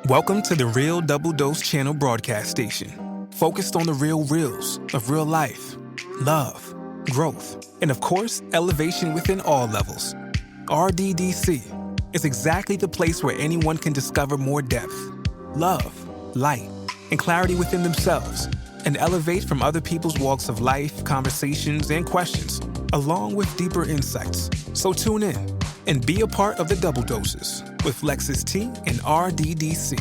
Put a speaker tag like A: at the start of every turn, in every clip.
A: Welcome to the Real Double Dose Channel broadcast station, focused on the real reels of real life, love, growth, and of course, elevation within all levels. RDDC is exactly the place where anyone can discover more depth, love, light, and clarity within themselves, and elevate from other people's walks of life, conversations, and questions, along with deeper insights. So tune in and be a part of the Double Doses with Lexus T and RDDC.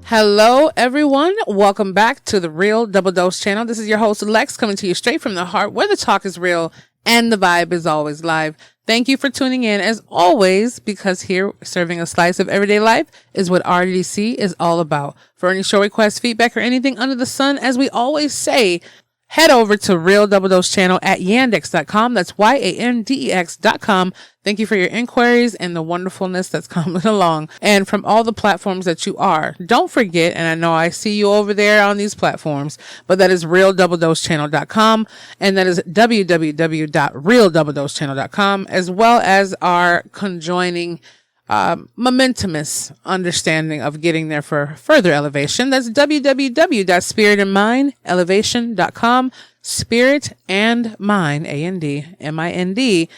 B: Hello, everyone. Welcome back to the Real Double Dose channel. This is your host, Lex, coming to you straight from the heart where the talk is real and the vibe is always live. Thank you for tuning in as always, because here serving a slice of everyday life is what RDDC is all about. For any show requests, feedback, or anything under the sun, as we always say, head over to Real Double Dose channel at yandex.com. That's YANDEX.com. Thank you for your inquiries and the wonderfulness that's coming along, and from all the platforms that you are. Don't forget, and I know I see you over there on these platforms, but that is realdoubledosechannel.com, and that is www.realdoubledosechannel.com, as well as our conjoining momentumous understanding of getting there for further elevation. That's www.spiritandmindelevation.com. Spirit and Mind, ANDMIND,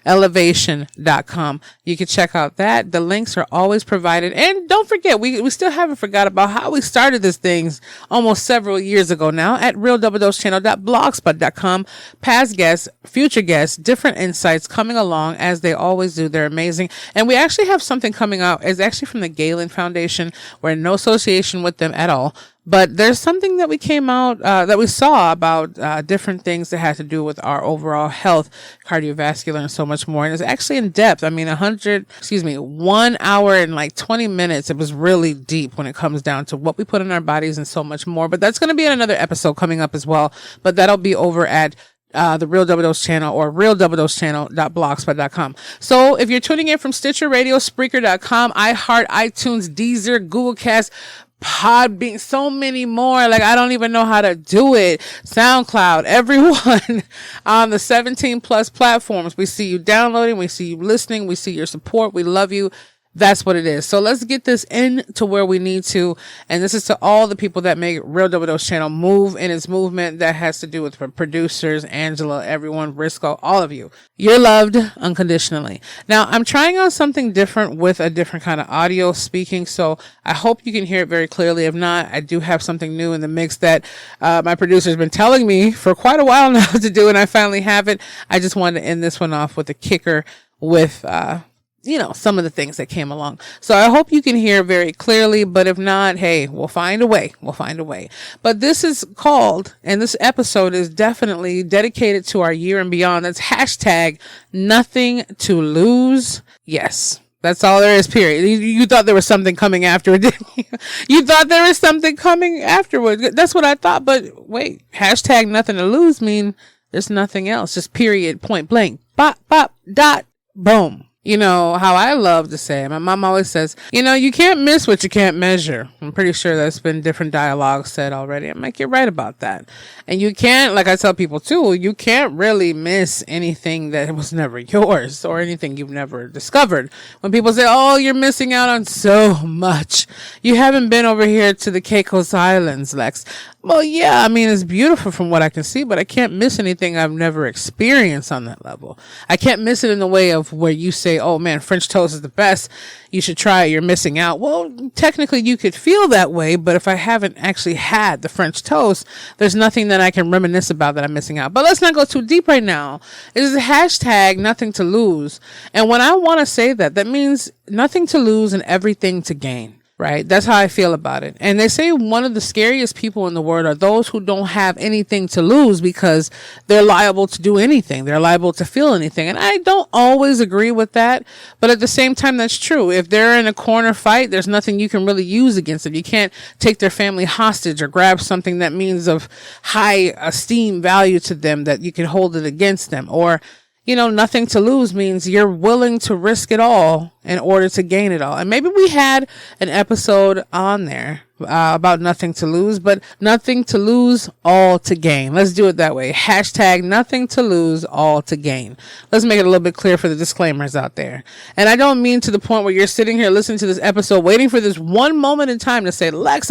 B: elevation.com. You can check out that. The links are always provided. And don't forget, we still haven't forgot about how we started these things almost several years ago now at realdoubledosechannel.blogspot.com. Past guests, future guests, different insights coming along as they always do. They're amazing. And we actually have something coming out. It's actually from the Galen Foundation. We're in no association with them at all. But there's something that we came out, that we saw about, different things that had to do with our overall health, cardiovascular, and so much more. And it's actually in depth. I mean, 1 hour and like 20 minutes. It was really deep when it comes down to what we put in our bodies and so much more. But that's going to be in another episode coming up as well. But that'll be over at the Real Double Dose channel or realdoubledosechannel.blogspot.com. So if you're tuning in from Stitcher Radio, Spreaker.com, iHeart, iTunes, Deezer, Google Cast, Podbean, so many more. Like, I don't even know how to do it. SoundCloud, everyone on the 17 plus platforms. We see you downloading. We see you listening. We see your support. We love you. That's what it is. So let's get this into where we need to. And this is to all the people that make Real Double Dose channel move in its movement. That has to do with producers, Angela, everyone, Briscoe, all of you. You're loved unconditionally. Now, I'm trying out something different with a different kind of audio speaking. So I hope you can hear it very clearly. If not, I do have something new in the mix that my producer's been telling me for quite a while now to do. And I finally have it. I just wanted to end this one off with a kicker with, some of the things that came along. So I hope you can hear very clearly, but if not, hey, we'll find a way. But this is called, and this episode is definitely dedicated to our year and beyond. That's hashtag nothing to lose. Yes. That's all there is, period. You thought there was something coming after it, didn't you? You thought there was something coming afterward. That's what I thought, but wait, hashtag nothing to lose mean there's nothing else. Just period, point blank, bop, bop, dot, boom. You know how I love to say, my mom always says, you can't miss what you can't measure. I'm pretty sure that's been different dialogues said already. I'm like, you're right about that. And you can't, like I tell people too, you can't really miss anything that was never yours or anything you've never discovered. When people say, oh, you're missing out on so much. You haven't been over here to the Caicos Islands, Lex. Well, yeah, I mean, it's beautiful from what I can see, but I can't miss anything I've never experienced on that level. I can't miss it in the way of where you say, oh man, French toast is the best. You should try it. You're missing out. Well, technically you could feel that way, but if I haven't actually had the French toast, there's nothing that I can reminisce about that I'm missing out. But let's not go too deep right now. It is a hashtag nothing to lose. And when I want to say that, that means nothing to lose and everything to gain. Right? That's how I feel about it. And they say one of the scariest people in the world are those who don't have anything to lose because they're liable to do anything. They're liable to feel anything. And I don't always agree with that. But at the same time, that's true. If they're in a corner fight, there's nothing you can really use against them. You can't take their family hostage or grab something that means of high esteem value to them that you can hold it against them. Or nothing to lose means you're willing to risk it all in order to gain it all. And maybe we had an episode on there about nothing to lose, but nothing to lose, all to gain. Let's do it that way. Hashtag nothing to lose, all to gain. Let's make it a little bit clear for the disclaimers out there. And I don't mean to the point where you're sitting here listening to this episode, waiting for this one moment in time to say, Lex,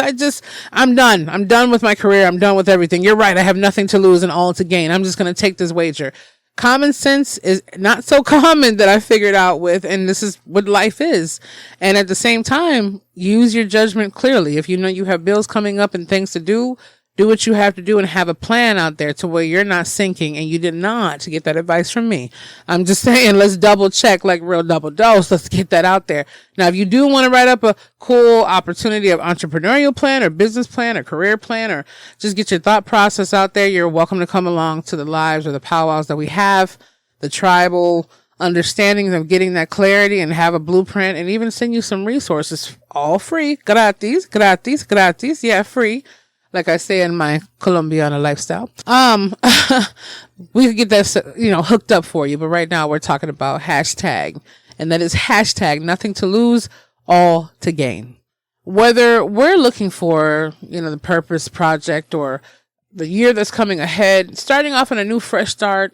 B: I'm done. I'm done with my career. I'm done with everything. You're right. I have nothing to lose and all to gain. I'm just going to take this wager. Common sense is not so common that I figured out with, and this is what life is. And at the same time, use your judgment clearly. If you know you have bills coming up and things to do what you have to do and have a plan out there to where you're not sinking. And you did not get that advice from me. I'm just saying, let's double check, like real double dose. Let's get that out there. Now, if you do want to write up a cool opportunity of entrepreneurial plan or business plan or career plan, or just get your thought process out there, you're welcome to come along to the lives or the powwows that we have, the tribal understandings of getting that clarity, and have a blueprint, and even send you some resources, all free. Gratis. Yeah, free. Like I say in my Colombiana lifestyle. We could get that, hooked up for you. But right now we're talking about hashtag, and that is hashtag nothing to lose, all to gain. Whether we're looking for, the purpose project or the year that's coming ahead, starting off on a new fresh start,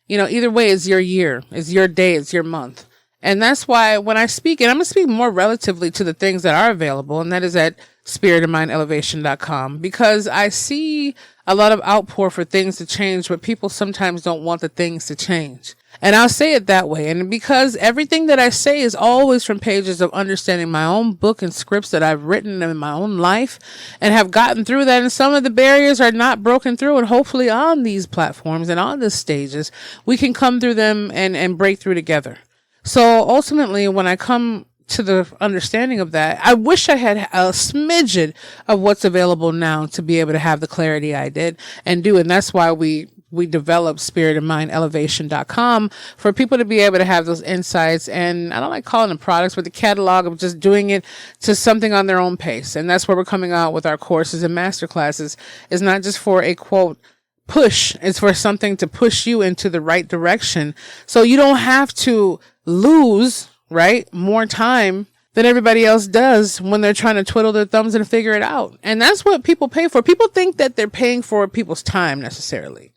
B: either way, it's your year, it's your day, it's your month. And that's why when I speak, and I'm going to speak more relatively to the things that are available, and that is at spiritandmindelevation.com, because I see a lot of outpour for things to change, but people sometimes don't want the things to change. And I'll say it that way. And because everything that I say is always from pages of understanding my own book and scripts that I've written in my own life and have gotten through that. And some of the barriers are not broken through. And hopefully on these platforms and on these stages, we can come through them and break through together. So ultimately, when I come to the understanding of that, I wish I had a smidgen of what's available now to be able to have the clarity I did and do. And that's why we developed spiritandmindelevation.com for people to be able to have those insights. And I don't like calling them products, but the catalog of just doing it to something on their own pace. And that's where we're coming out with our courses and masterclasses. It's not just for a quote push. It's for something to push you into the right direction. So you don't have to lose, right, more time than everybody else does when they're trying to twiddle their thumbs and figure it out. And that's what people pay for. People think that they're paying for people's time necessarily.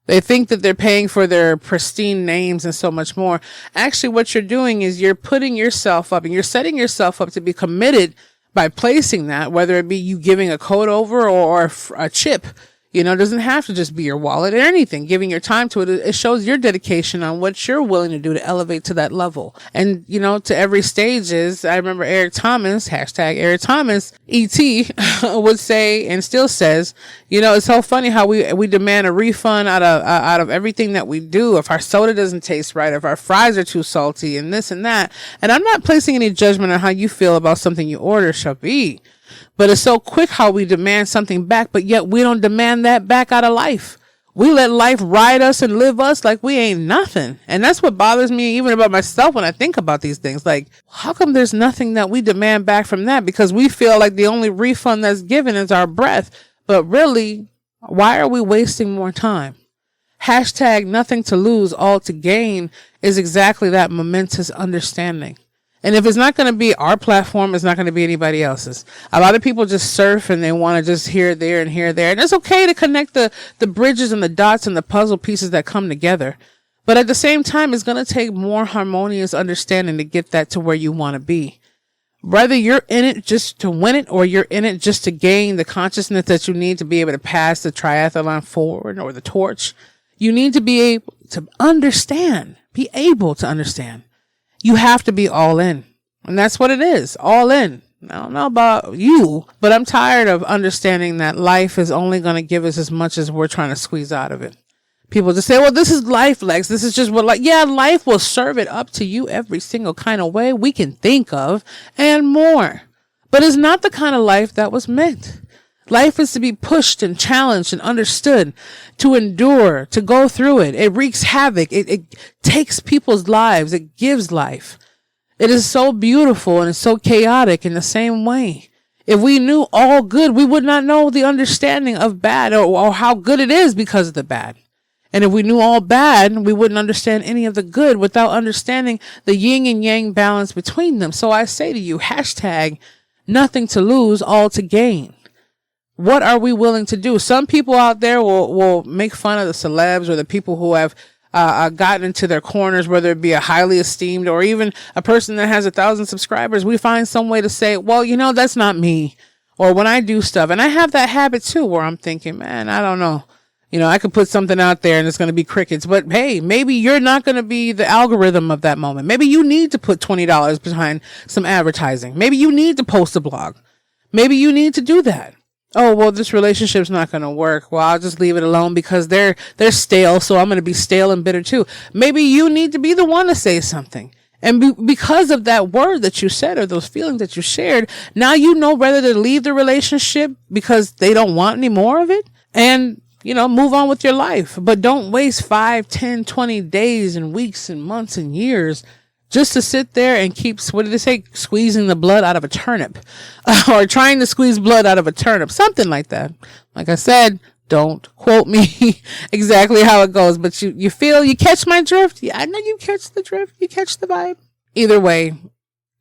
B: They think that they're paying for their pristine names and so much more. Actually, what you're doing is you're putting yourself up and you're setting yourself up to be committed by placing that, whether it be you giving a code over or a chip. It doesn't have to just be your wallet or anything. Giving your time to it, it shows your dedication on what you're willing to do to elevate to that level. And, to every stage is, I remember Eric Thomas, hashtag Eric Thomas, E.T. would say and still says, it's so funny how we demand a refund out of everything that we do. If our soda doesn't taste right, if our fries are too salty and this and that. And I'm not placing any judgment on how you feel about something you order, Shabi. But it's so quick how we demand something back, but yet we don't demand that back out of life. We let life ride us and live us like we ain't nothing. And that's what bothers me even about myself when I think about these things. Like, how come there's nothing that we demand back from that? Because we feel like the only refund that's given is our breath. But really, why are we wasting more time? Hashtag nothing to lose, all to gain is exactly that momentous understanding. And if it's not going to be our platform, it's not going to be anybody else's. A lot of people just surf and they want to just here, there, and here, there. And it's okay to connect the bridges and the dots and the puzzle pieces that come together. But at the same time, it's going to take more harmonious understanding to get that to where you want to be. Whether you're in it just to win it or you're in it just to gain the consciousness that you need to be able to pass the triathlon forward or the torch, you need to be able to understand, be able to understand. You have to be all in. And that's what it is. All in. I don't know about you, but I'm tired of understanding that life is only going to give us as much as we're trying to squeeze out of it. People just say, well, this is life, Lex. This is just what life will serve it up to you every single kind of way we can think of and more. But it's not the kind of life that was meant. Life is to be pushed and challenged and understood, to endure, to go through it. It wreaks havoc. It takes people's lives. It gives life. It is so beautiful and it's so chaotic in the same way. If we knew all good, we would not know the understanding of bad or how good it is because of the bad. And if we knew all bad, we wouldn't understand any of the good without understanding the yin and yang balance between them. So I say to you, hashtag nothing to lose, all to gain. What are we willing to do? Some people out there will make fun of the celebs or the people who have gotten into their corners, whether it be a highly esteemed or even a person that has 1,000 subscribers. We find some way to say, well, that's not me. Or when I do stuff, and I have that habit too, where I'm thinking, man, I don't know. I could put something out there and it's going to be crickets, but hey, maybe you're not going to be the algorithm of that moment. Maybe you need to put $20 behind some advertising. Maybe you need to post a blog. Maybe you need to do that. Oh, well, this relationship's not going to work. Well, I'll just leave it alone because they're stale. So I'm going to be stale and bitter too. Maybe you need to be the one to say something. And because of that word that you said or those feelings that you shared, now you know whether to leave the relationship because they don't want any more of it and, move on with your life. But don't waste 5, 10, 20 days and weeks and months and years just to sit there and keep, what did they say, squeezing the blood out of a turnip or trying to squeeze blood out of a turnip, something like that. Like I said, don't quote me exactly how it goes, but you catch my drift? Yeah, I know you catch the drift. You catch the vibe. Either way,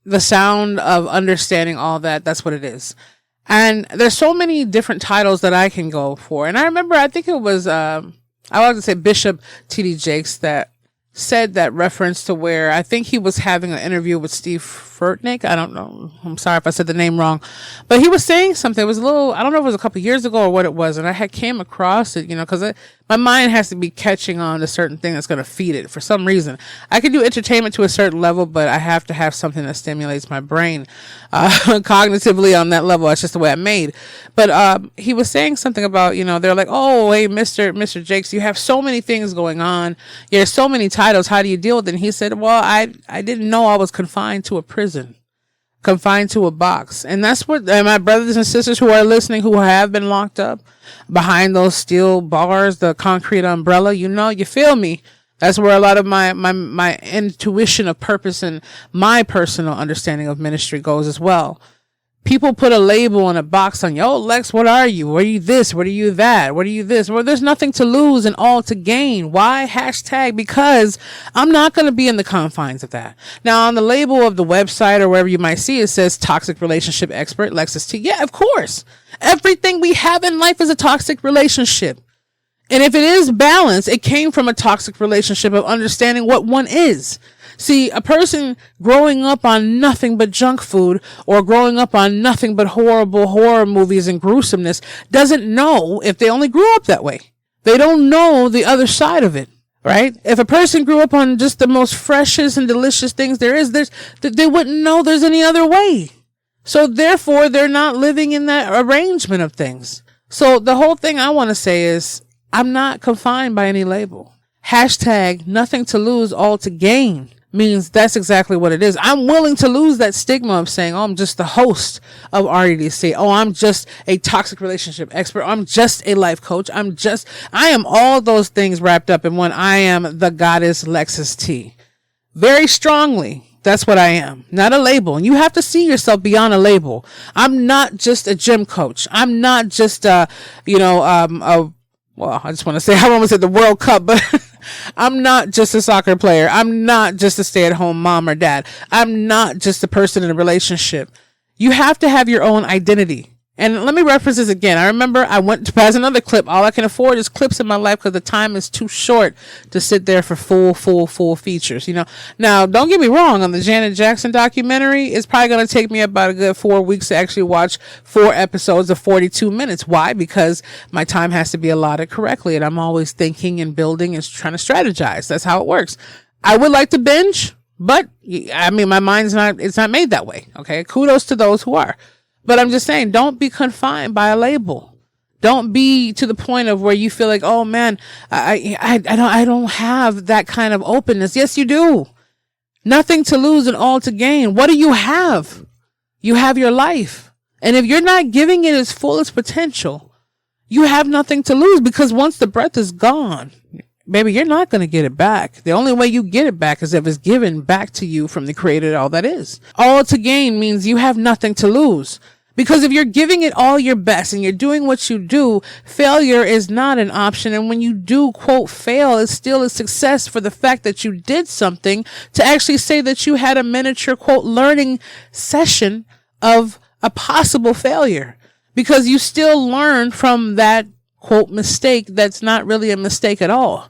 B: the sound of understanding all that, that's what it is. And there's so many different titles that I can go for. And I remember, I think it was, I wanted to say Bishop T.D. Jakes that said that reference to where I think he was having an interview with Steve Furtick. I don't know. I'm sorry if I said the name wrong, but he was saying something. It was I don't know if it was a couple years ago or what it was. And I had came across it, cause my mind has to be catching on to certain thing that's going to feed it for some reason. I can do entertainment to a certain level, but I have to have something that stimulates my brain, cognitively on that level. That's just the way I'm made. But, he was saying something about, they're like, oh, hey, Mr. Jakes, you have so many things going on. There's so many titles. How do you deal with it? And he said, well, I didn't know I was confined to a prison, confined to a box. And that's what my brothers and sisters who are listening, who have been locked up behind those steel bars, the concrete umbrella, you feel me? That's where a lot of my intuition of purpose and my personal understanding of ministry goes as well. People put a label and a box on you. Oh, Lex, what are you? What are you this? What are you that? What are you this? Well, there's nothing to lose and all to gain. Why? Hashtag because I'm not going to be in the confines of that. Now, on the label of the website or wherever you might see, it says toxic relationship expert, Lexus T. Yeah, of course. Everything we have in life is a toxic relationship. And if it is balance, it came from a toxic relationship of understanding what one is. See, a person growing up on nothing but junk food or growing up on nothing but horrible horror movies and gruesomeness doesn't know if they only grew up that way. They don't know the other side of it, right? If a person grew up on just the most freshest and delicious things there is, they wouldn't know there's any other way. So therefore, they're not living in that arrangement of things. So the whole thing I want to say is I'm not confined by any label. Hashtag nothing to lose, all to gain. Means that's exactly what it is. I'm willing to lose that stigma of saying, oh, I'm just the host of RDC. Oh, I'm just a toxic relationship expert. I'm just a life coach. I am all those things wrapped up in one. I am the goddess Lexus T. Very strongly. That's what I am. Not a label. And you have to see yourself beyond a label. I'm not just a gym coach. I'm not just well, I just want to say, I almost said the World Cup, but I'm not just a soccer player. I'm not just a stay-at-home mom or dad. I'm not just a person in a relationship. You have to have your own identity. And let me reference this again. I remember I went to pass another clip. All I can afford is clips in my life because the time is too short to sit there for full features, Now, don't get me wrong. On the Janet Jackson documentary, it's probably going to take me about a good 4 weeks to actually watch 4 episodes of 42 minutes. Why? Because my time has to be allotted correctly. And I'm always thinking and building and trying to strategize. That's how it works. I would like to binge, but I mean, my mind's it's not made that way. Okay. Kudos to those who are. But I'm just saying, don't be confined by a label. Don't be to the point of where you feel like, oh man, I don't have that kind of openness. Yes, you do. Nothing to lose and all to gain. What do you have? You have your life. And if you're not giving it its fullest potential, you have nothing to lose because once the breath is gone, baby, you're not going to get it back. The only way you get it back is if it's given back to you from the creator, all that is. All to gain means you have nothing to lose. Because if you're giving it all your best and you're doing what you do, failure is not an option. And when you do, quote, fail, it's still a success for the fact that you did something to actually say that you had a miniature, quote, learning session of a possible failure, because you still learn from that quote mistake that's not really a mistake at all.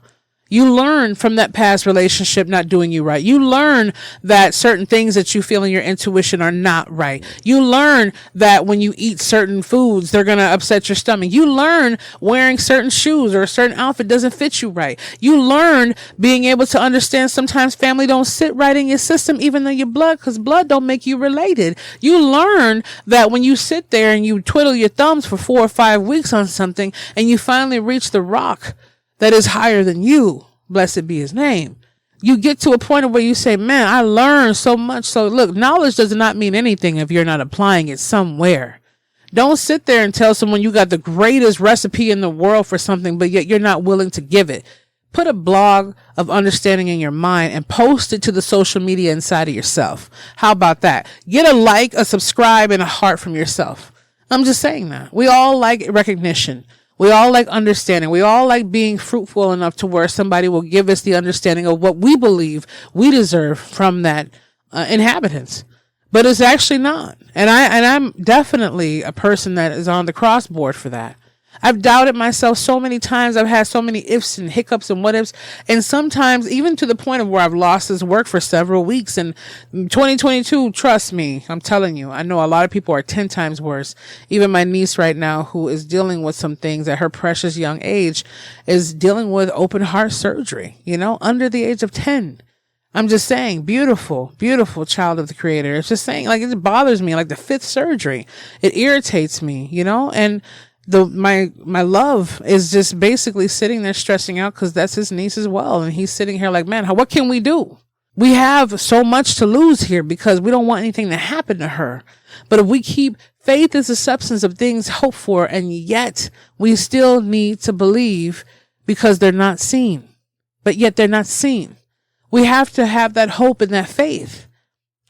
B: You learn from that past relationship not doing you right. You learn that certain things that you feel in your intuition are not right. You learn that when you eat certain foods, they're going to upset your stomach. You learn wearing certain shoes or a certain outfit doesn't fit you right. You learn being able to understand sometimes family don't sit right in your system, even though you're blood, because blood don't make you related. You learn that when you sit there and you twiddle your thumbs for 4 or 5 weeks on something and you finally reach the rock that is higher than you, blessed be his name, you get to a point where you say, man, I learned so much. So look, knowledge does not mean anything if you're not applying it somewhere. Don't sit there and tell someone you got the greatest recipe in the world for something, but yet you're not willing to give it. Put a blog of understanding in your mind and post it to the social media inside of yourself. How about that? Get a like, a subscribe, and a heart from yourself. I'm just saying that. We all like recognition. We all like understanding. We all like being fruitful enough to where somebody will give us the understanding of what we believe we deserve from that inhabitants. But it's actually not. And I'm definitely a person that is on the crossboard for that. I've doubted myself so many times. I've had so many ifs and hiccups and what ifs. And sometimes even to the point of where I've lost this work for several weeks. And 2022, trust me, I'm telling you, I know a lot of people are 10 times worse. Even my niece right now, who is dealing with some things at her precious young age, is dealing with open heart surgery, under the age of 10. I'm just saying, beautiful, beautiful child of the Creator. It's just saying, like, it bothers me, like the 5th surgery. It irritates me, and my love is just basically sitting there stressing out because that's his niece as well. And he's sitting here like, man, what can we do? We have so much to lose here because we don't want anything to happen to her. But if we keep faith is the substance of things hoped for, and yet we still need to believe because they're not seen, but yet they're not seen. We have to have that hope and that faith.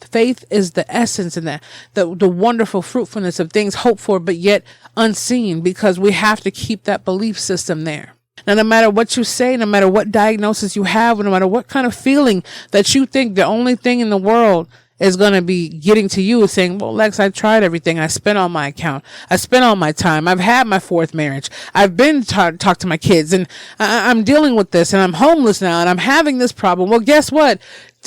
B: Faith is the essence and the wonderful fruitfulness of things hoped for, but yet unseen, because we have to keep that belief system there. Now, no matter what you say, no matter what diagnosis you have, no matter what kind of feeling that you think the only thing in the world is going to be getting to you is saying, well, Lex, I tried everything. I spent all my account. I spent all my time. I've had my 4th marriage. I've been talk to my kids, and I'm dealing with this, and I'm homeless now, and I'm having this problem. Well, guess what?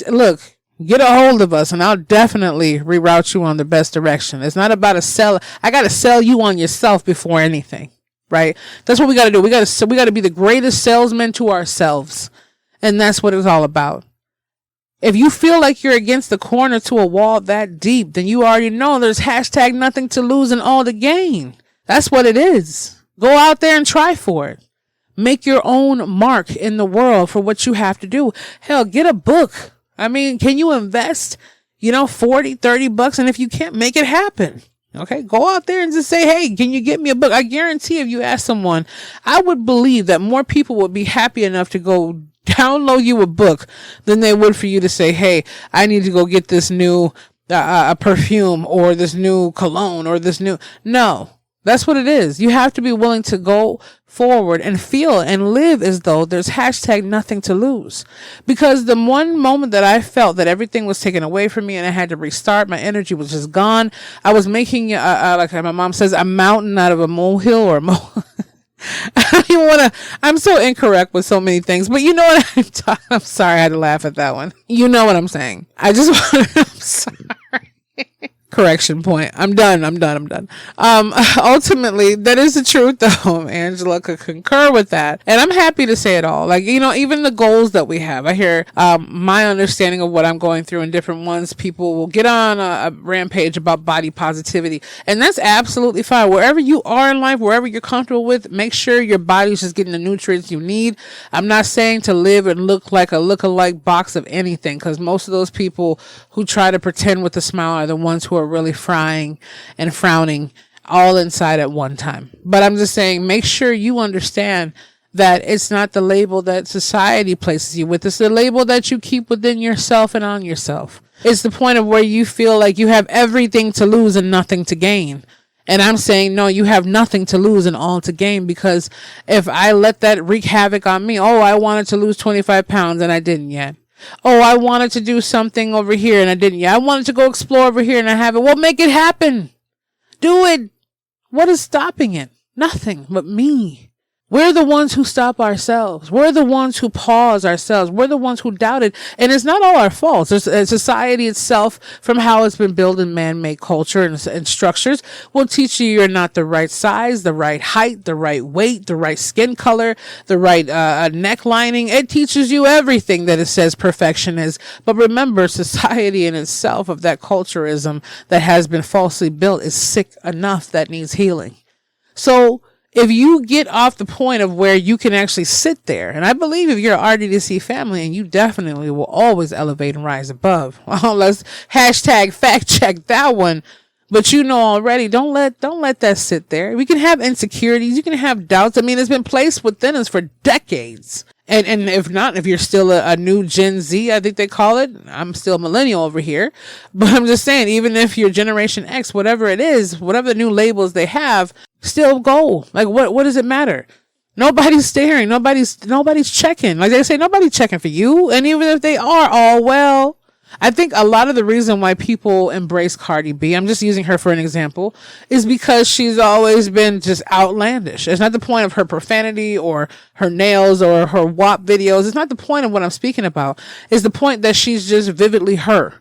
B: Look, get a hold of us and I'll definitely reroute you on the best direction. It's not about a sell. I got to sell you on yourself before anything, right? That's what we got to do. We got to be the greatest salesmen to ourselves. And that's what it's all about. If you feel like you're against the corner to a wall that deep, then you already know there's hashtag nothing to lose and all to gain. That's what it is. Go out there and try for it. Make your own mark in the world for what you have to do. Hell, get a book. I mean, can you invest, $40, $30? And if you can't, make it happen. Okay. Go out there and just say, hey, can you get me a book? I guarantee if you ask someone, I would believe that more people would be happy enough to go download you a book than they would for you to say, hey, I need to go get this new perfume or this new cologne or this new. No. That's what it is. You have to be willing to go forward and feel and live as though there's hashtag nothing to lose. Because the one moment that I felt that everything was taken away from me and I had to restart, my energy was just gone. I was making, like my mom says, a mountain out of a molehill or a mole. I don't even want to, I'm so incorrect with so many things, but you know what I'm sorry, I had to laugh at that one. You know what I'm saying. I just want to, I'm sorry. Correction point. I'm done. Ultimately, that is the truth though. Angela could concur with that. And I'm happy to say it all. Like, even the goals that we have. I hear, my understanding of what I'm going through in different ones. People will get on a rampage about body positivity. And that's absolutely fine. Wherever you are in life, wherever you're comfortable with, make sure your body's just getting the nutrients you need. I'm not saying to live and look like a look-alike box of anything, because most of those people who try to pretend with a smile are the ones who are really frying and frowning all inside at one time. But I'm just saying, make sure you understand that it's not the label that society places you with. It's the label that you keep within yourself and on yourself. It's the point of where you feel like you have everything to lose and nothing to gain. And I'm saying, no, you have nothing to lose and all to gain, because if I let that wreak havoc on me, I wanted to lose 25 pounds and I didn't yet. I wanted to do something over here and I didn't yet. I wanted to go explore over here and I haven't. Well, make it happen. Do it. What is stopping it? Nothing but me. We're the ones who stop ourselves. We're the ones who pause ourselves. We're the ones who doubt it. And it's not all our fault. Society itself, from how it's been built in man-made culture and structures, will teach you you're not the right size, the right height, the right weight, the right skin color, the right neck lining. It teaches you everything that it says perfection is. But remember, society in itself of that culturism that has been falsely built is sick enough that needs healing. So if you get off the point of where you can actually sit there, and I believe if you're an RDDC family, and you definitely will always elevate and rise above. Well, let's hashtag fact check that one. But you know already, don't let that sit there. We can have insecurities. You can have doubts. I mean, it's been placed within us for decades. And if not, if you're still a new Gen Z, I think they call it, I'm still millennial over here, but I'm just saying, even if you're Generation X, whatever it is, whatever the new labels they have, still go. Like, what does it matter? Nobody's staring. Nobody's checking. Like they say, nobody's checking for you. And even if they are, all well. I think a lot of the reason why people embrace Cardi B, I'm just using her for an example, is because she's always been just outlandish. It's not the point of her profanity or her nails or her WAP videos. It's not the point of what I'm speaking about. It's the point that she's just vividly her.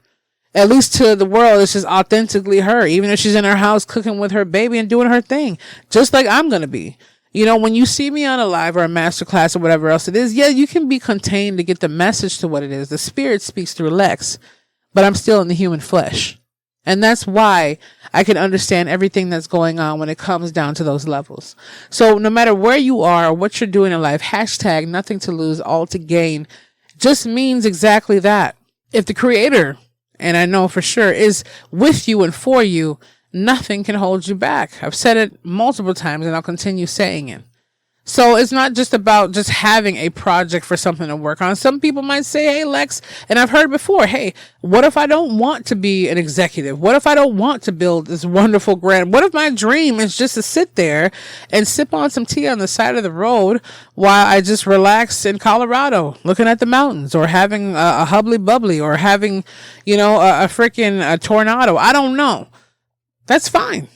B: At least to the world, it's just authentically her, even if she's in her house cooking with her baby and doing her thing, just like I'm going to be. You know, when you see me on a live or a masterclass or whatever else it is, yeah, you can be contained to get the message to what it is. The spirit speaks through Lex, but I'm still in the human flesh. And that's why I can understand everything that's going on when it comes down to those levels. So no matter where you are or what you're doing in life, hashtag nothing to lose, all to gain, just means exactly that. If the creator, and I know for sure, is with you and for you, nothing can hold you back. I've said it multiple times and I'll continue saying it. So it's not just about just having a project for something to work on. Some people might say, hey, Lex, and I've heard before, hey, what if I don't want to be an executive? What if I don't want to build this wonderful grand? What if my dream is just to sit there and sip on some tea on the side of the road while I just relax in Colorado, looking at the mountains, or having a hubbly bubbly, or having, you know, a freaking tornado? I don't know. That's fine.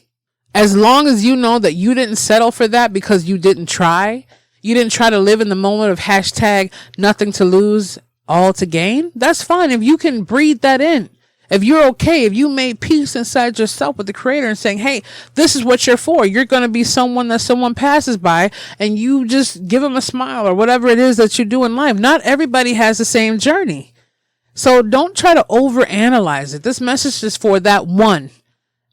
B: As long as you know that you didn't settle for that because you didn't try. You didn't try to live in the moment of hashtag nothing to lose, all to gain. That's fine. If you can breathe that in. If you're okay, if you made peace inside yourself with the creator and saying, hey, this is what you're for. You're going to be someone that someone passes by and you just give them a smile or whatever it is that you do in life. Not everybody has the same journey. So don't try to overanalyze it. This message is for that one.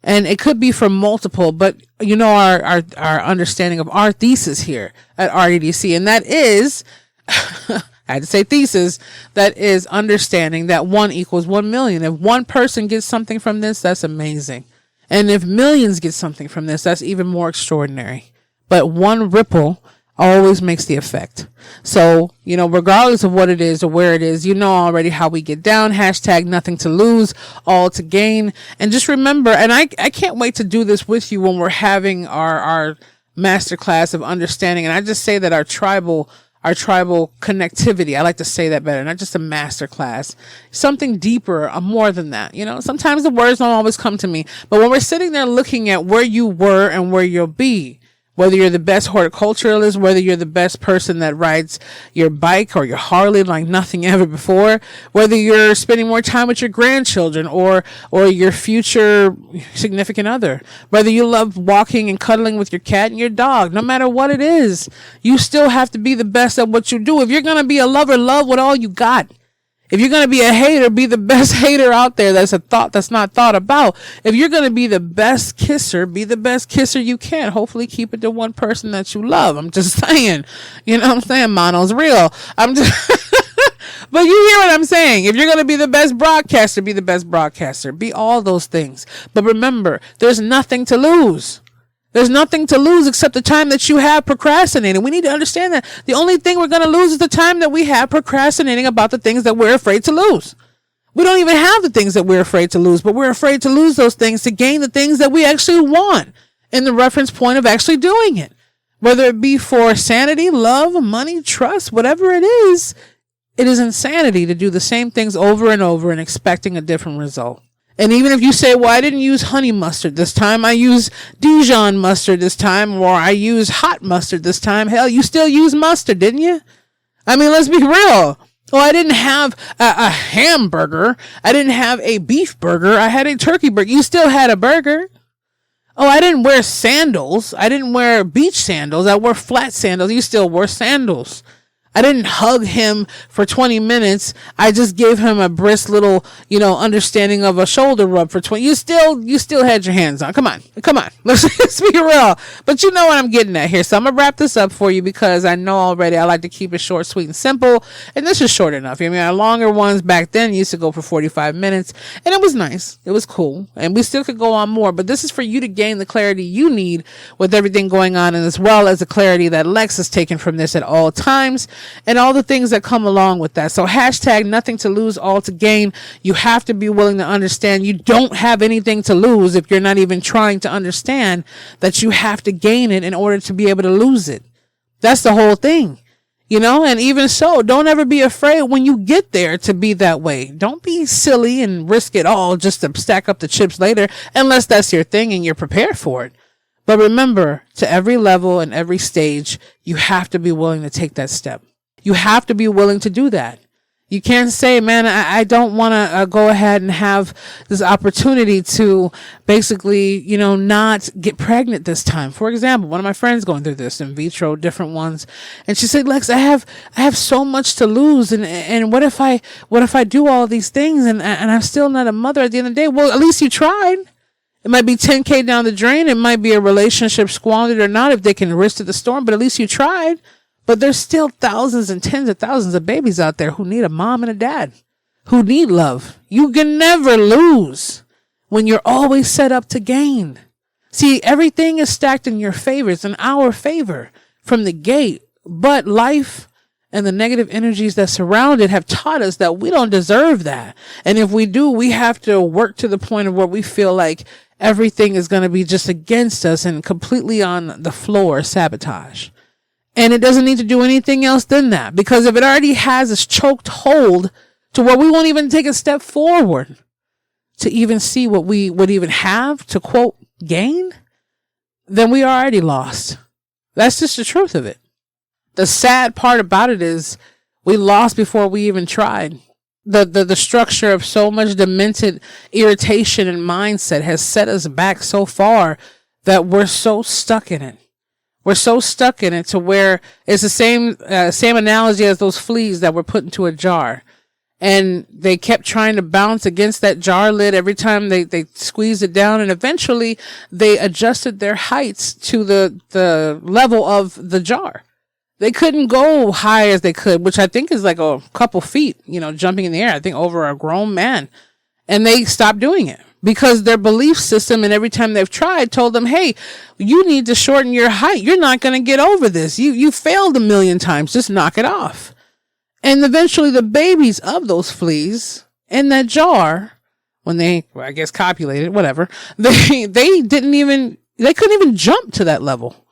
B: And it could be for multiple, but you know, our understanding of our thesis here at RDDC, and that is, I had to say thesis, that is understanding that 1 equals 1 million. If one person gets something from this, that's amazing. And if millions get something from this, that's even more extraordinary. But one ripple always makes the effect. So, you know, regardless of what it is or where it is, you know already how we get down. Hashtag nothing to lose, all to gain. And just remember, and I can't wait to do this with you when we're having our masterclass of understanding. And I just say that our tribal connectivity, I like to say that better, not just a masterclass, something deeper, more than that. You know, sometimes the words don't always come to me, but when we're sitting there looking at where you were and where you'll be, whether you're the best horticulturalist, whether you're the best person that rides your bike or your Harley like nothing ever before, whether you're spending more time with your grandchildren or your future significant other, whether you love walking and cuddling with your cat and your dog, no matter what it is, you still have to be the best at what you do. If you're going to be a lover, love with all you got. If you're going to be a hater, be the best hater out there. That's a thought that's not thought about. If you're going to be the best kisser, be the best kisser you can. Hopefully keep it to one person that you love. I'm just saying, you know what I'm saying? Mono's real. I'm just, but you hear what I'm saying. If you're going to be the best broadcaster, be the best broadcaster. Be all those things. But remember, there's nothing to lose. There's nothing to lose except the time that you have procrastinating. We need to understand that the only thing we're going to lose is the time that we have procrastinating about the things that we're afraid to lose. We don't even have the things that we're afraid to lose, but we're afraid to lose those things to gain the things that we actually want in the reference point of actually doing it. Whether it be for sanity, love, money, trust, whatever it is insanity to do the same things over and over and expecting a different result. And even if you say, well, I didn't use honey mustard this time, I use Dijon mustard this time, or I use hot mustard this time, hell, you still use mustard, didn't you? I mean, let's be real. Oh, I didn't have a hamburger. I didn't have a beef burger. I had a turkey burger. You still had a burger. Oh, I didn't wear sandals. I didn't wear beach sandals. I wore flat sandals. You still wore sandals. I didn't hug him for 20 minutes. I just gave him a brisk little, understanding of a shoulder rub for 20. You still had your hands on. Come on. Let's be real. But you know what I'm getting at here. So I'm going to wrap this up for you because I know already I like to keep it short, sweet, and simple. And this is short enough. I mean, our longer ones back then used to go for 45 minutes and it was nice. It was cool. And we still could go on more, but this is for you to gain the clarity you need with everything going on, and as well as the clarity that Lex has taken from this at all times. And all the things that come along with that. So hashtag nothing to lose, all to gain. You have to be willing to understand you don't have anything to lose if you're not even trying to understand that you have to gain it in order to be able to lose it. That's the whole thing. And even so, don't ever be afraid when you get there to be that way. Don't be silly and risk it all just to stack up the chips later, unless that's your thing and you're prepared for it. But remember, to every level and every stage, you have to be willing to take that step. You have to be willing to do that. You can't say, man, I don't want to go ahead and have this opportunity to basically, not get pregnant this time. For example, one of my friends going through this in vitro, different ones. And she said, Lex, I have so much to lose. And what if I do all these things and I'm still not a mother at the end of the day? Well, at least you tried. It might be $10K down the drain. It might be a relationship squandered or not if they can risk to the storm, but at least you tried. But there's still thousands and tens of thousands of babies out there who need a mom and a dad, who need love. You can never lose when you're always set up to gain. See, everything is stacked in your favor. It's in our favor from the gate. But life and the negative energies that surround it have taught us that we don't deserve that. And if we do, we have to work to the point of where we feel like everything is going to be just against us and completely on the floor, sabotage. And it doesn't need to do anything else than that, because if it already has this choked hold to where we won't even take a step forward to even see what we would even have to quote gain, then we are already lost. That's just the truth of it. The sad part about it is we lost before we even tried. The structure of so much demented irritation and mindset has set us back so far that we're so stuck in it. We're so stuck in it to where it's the same analogy as those fleas that were put into a jar. And they kept trying to bounce against that jar lid every time they squeezed it down. And eventually they adjusted their heights to the level of the jar. They couldn't go high as they could, which I think is like a couple feet, jumping in the air, I think over a grown man. And they stopped doing it. Because their belief system and every time they've tried told them, hey, you need to shorten your height. You're not going to get over this. You failed a million times. Just knock it off. And eventually the babies of those fleas in that jar, when they, copulated, whatever, they couldn't even jump to that level.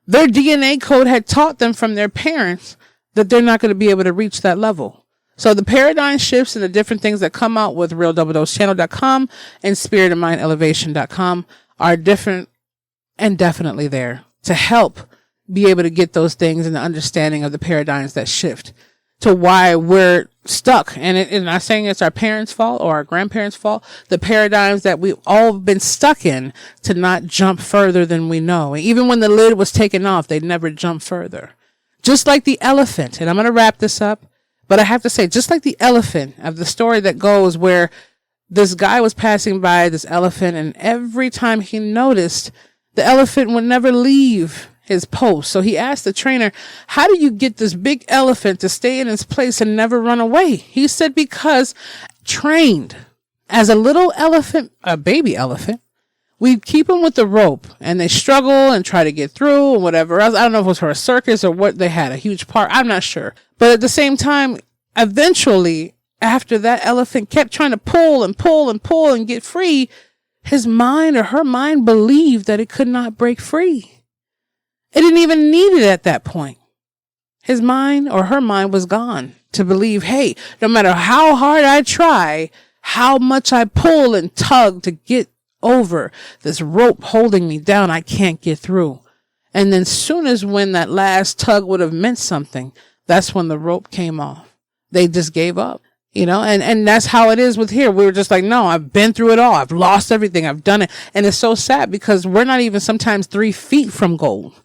B: Their DNA code had taught them from their parents that they're not going to be able to reach that level. So the paradigm shifts and the different things that come out with realdoubledosechannel.com and spiritofmindelevation.com are different and definitely there to help be able to get those things and the understanding of the paradigms that shift to why we're stuck. And it's not saying it's our parents' fault or our grandparents' fault. The paradigms that we've all been stuck in to not jump further than we know. And even when the lid was taken off, they'd never jump further. Just like the elephant. And I'm going to wrap this up. But I have to say, just like the elephant of the story that goes where this guy was passing by this elephant, and every time he noticed, the elephant would never leave his post. So he asked the trainer, how do you get this big elephant to stay in its place and never run away? He said, because trained as a little elephant, a baby elephant, we keep them with the rope and they struggle and try to get through and whatever else. I don't know if it was for a circus or what they had, a huge park. I'm not sure. But at the same time, eventually, after that elephant kept trying to pull and pull and pull and get free, his mind or her mind believed that it could not break free. It didn't even need it at that point. His mind or her mind was gone to believe, hey, no matter how hard I try, how much I pull and tug to get over this rope holding me down. I can't get through. And then soon as when that last tug would have meant something, that's when the rope came off. They just gave up, and that's how it is with here. We were just like, no, I've been through it all. I've lost everything. I've done it. And it's so sad because we're not even sometimes 3 feet from gold.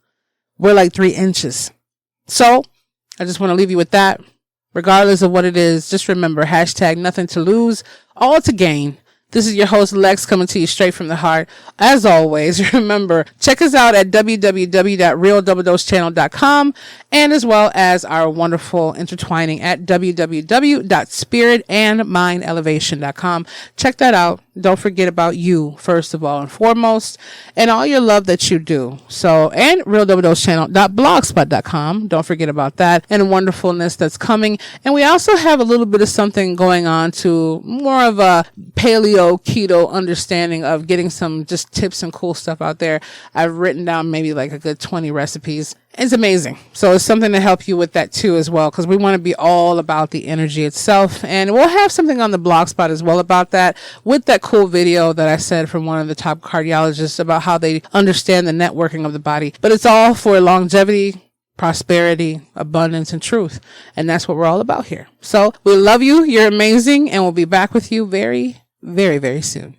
B: We're like 3 inches. So I just want to leave you with that. Regardless of what it is, just remember, # nothing to lose, all to gain. This is your host, Lex, coming to you straight from the heart. As always, remember, check us out at www.realdoubledosechannel.com and as well as our wonderful intertwining at www.spiritandmindelevation.com. Check that out. Don't forget about you, first of all and foremost, and all your love that you do. So, and realdoubledosechannel.blogspot.com. Don't forget about that and wonderfulness that's coming. And we also have a little bit of something going on to more of a paleo keto understanding of getting some just tips and cool stuff out there. I've written down maybe like a good 20 recipes. It's amazing. So it's something to help you with that too as well, because we want to be all about the energy itself. And we'll have something on the Blogspot as well about that, with that cool video that I said from one of the top cardiologists about how they understand the networking of the body. But it's all for longevity, prosperity, abundance, and truth. And that's what we're all about here. So we love you. You're amazing. And we'll be back with you very, very, very soon.